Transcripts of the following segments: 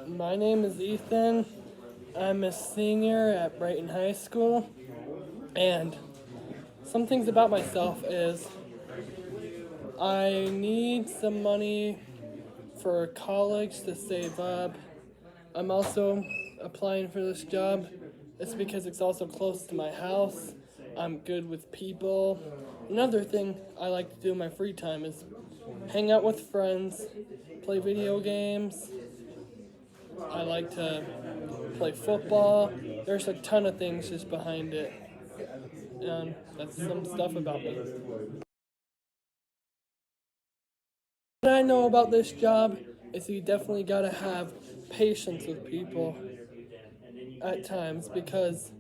My name is Ethan. I'm a senior at Brighton High School, and some things about myself is I need some money for college to save up. I'm also applying for this job. It's because it's also close to my house. I'm good with people. Another thing I like to do in my free time is hang out with friends, play video games. I like to play football. There's a ton of things just behind it. And that's some stuff about me. What I know about this job is you definitely gotta have patience with people at times because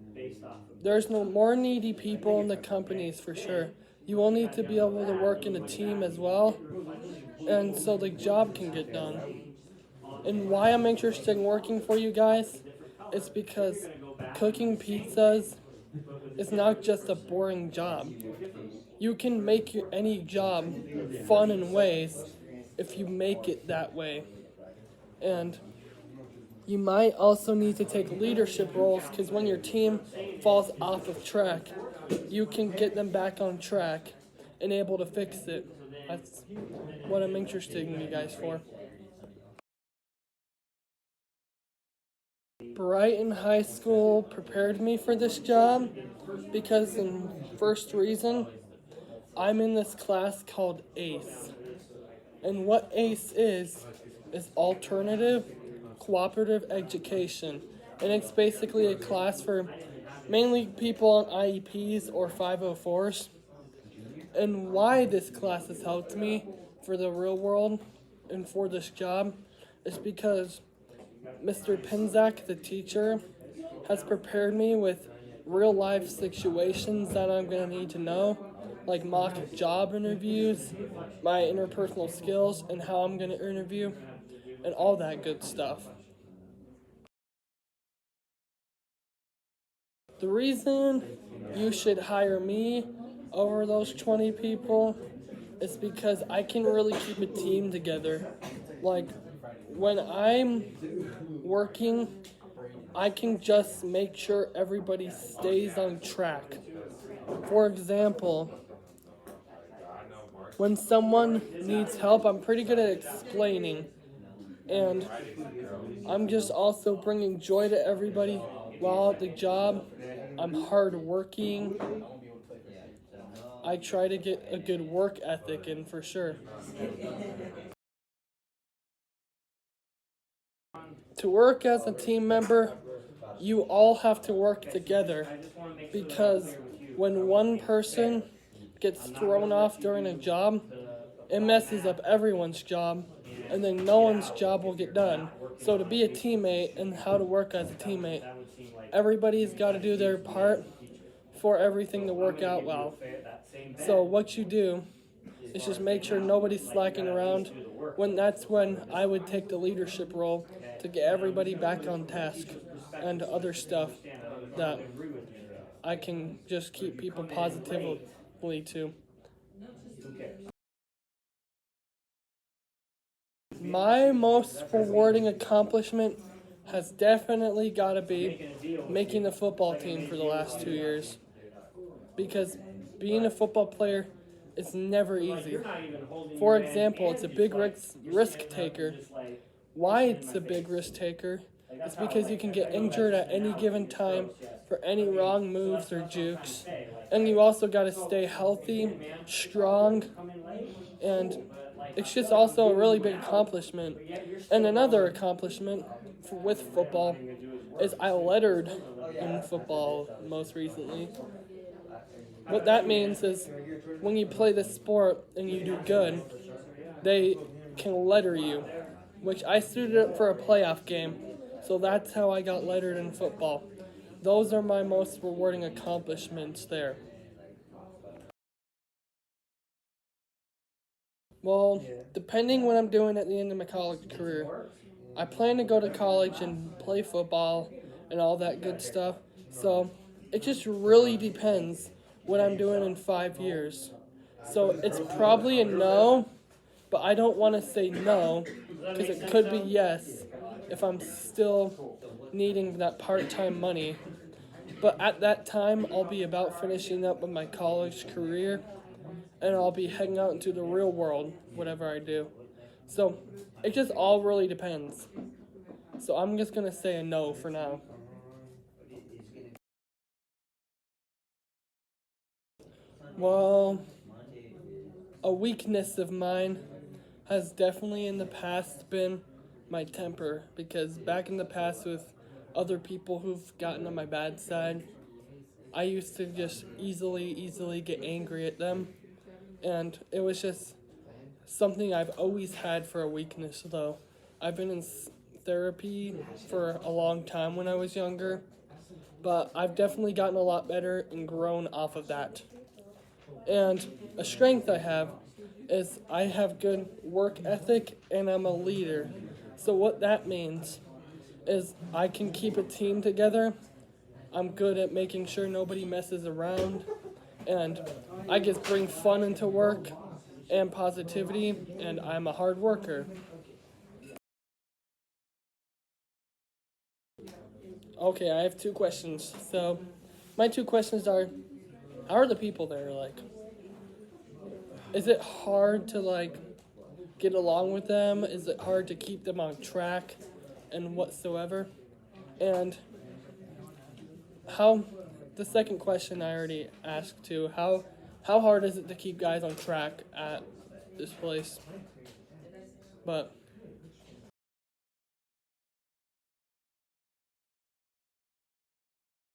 there's no more needy people in the companies for sure. You will need to be able to work in a team as well, and so the job can get done. And why I'm interested in working for you guys is because cooking pizzas is not just a boring job. You can make any job fun in ways if you make it that way. And you might also need to take leadership roles because when your team falls off of track, you can get them back on track and able to fix it. That's what I'm interested in you guys for. Brighton High School prepared me for this job because, in first reason, I'm in this class called ACE. And what ACE is alternative cooperative education. And it's basically a class for mainly people on IEPs or 504s. And why this class has helped me for the real world and for this job is because Mr. Pinzak, the teacher, has prepared me with real life situations that I'm going to need to know, like mock job interviews, my interpersonal skills, and how I'm going to interview, and all that good stuff. The reason you should hire me over those 20 people is because I can really keep a team together. Like, when I'm working, I can just make sure everybody stays on track. For example, when someone needs help, I'm pretty good at explaining. And I'm just also bringing joy to everybody while at the job. I'm hardworking. I try to get a good work ethic in for sure. To work as a team member, you all have to work together because when one person gets thrown off during a job, it messes up everyone's job, and then no one's job will get done. So to be a teammate and how to work as a teammate, everybody's got to do their part for everything to work out well. So what you do is just make sure nobody's slacking around. That's when I would take the leadership role to get everybody back on task and other stuff that I can just keep people positively to. My most rewarding accomplishment has definitely got to be making the football team for the last 2 years. Because being a football player is never easy. For example, it's a big risk taker. Why it's a big risk taker is because you can get injured at any given time for any wrong moves or jukes. And you also got to stay healthy, strong, and it's just also a really big accomplishment. And another accomplishment with football is I lettered in football most recently. What that means is when you play this sport and you do good, they can letter you, which I suited up for a playoff game, so that's how I got lettered in football. Those are my most rewarding accomplishments there. Well, depending what I'm doing at the end of my college career, I plan to go to college and play football and all that good stuff. So it just really depends what I'm doing in 5 years. So it's probably a no, but I don't want to say no because it could be yes. if I'm still needing that part-time money. But at that time, I'll be about finishing up with my college career, and I'll be heading out into the real world, whatever I do. So it just all really depends. So I'm just gonna say a no for now. Well, a weakness of mine has definitely in the past been my temper, because back in the past with other people who've gotten on my bad side, I used to just easily get angry at them, and it was just something I've always had for a weakness. Though I've been in therapy for a long time when I was younger, but I've definitely gotten a lot better and grown off of that. And a strength I have is I have good work ethic and I'm a leader. So what that means is I can keep a team together. I'm good at making sure nobody messes around, and I just bring fun into work and positivity, and I'm a hard worker. Okay, I have two questions. So my two questions are, how are the people there like? Is it hard to like get along with them? Is it hard to keep them on track and whatsoever? And how the second question I already asked too, how hard is it to keep guys on track at this place? But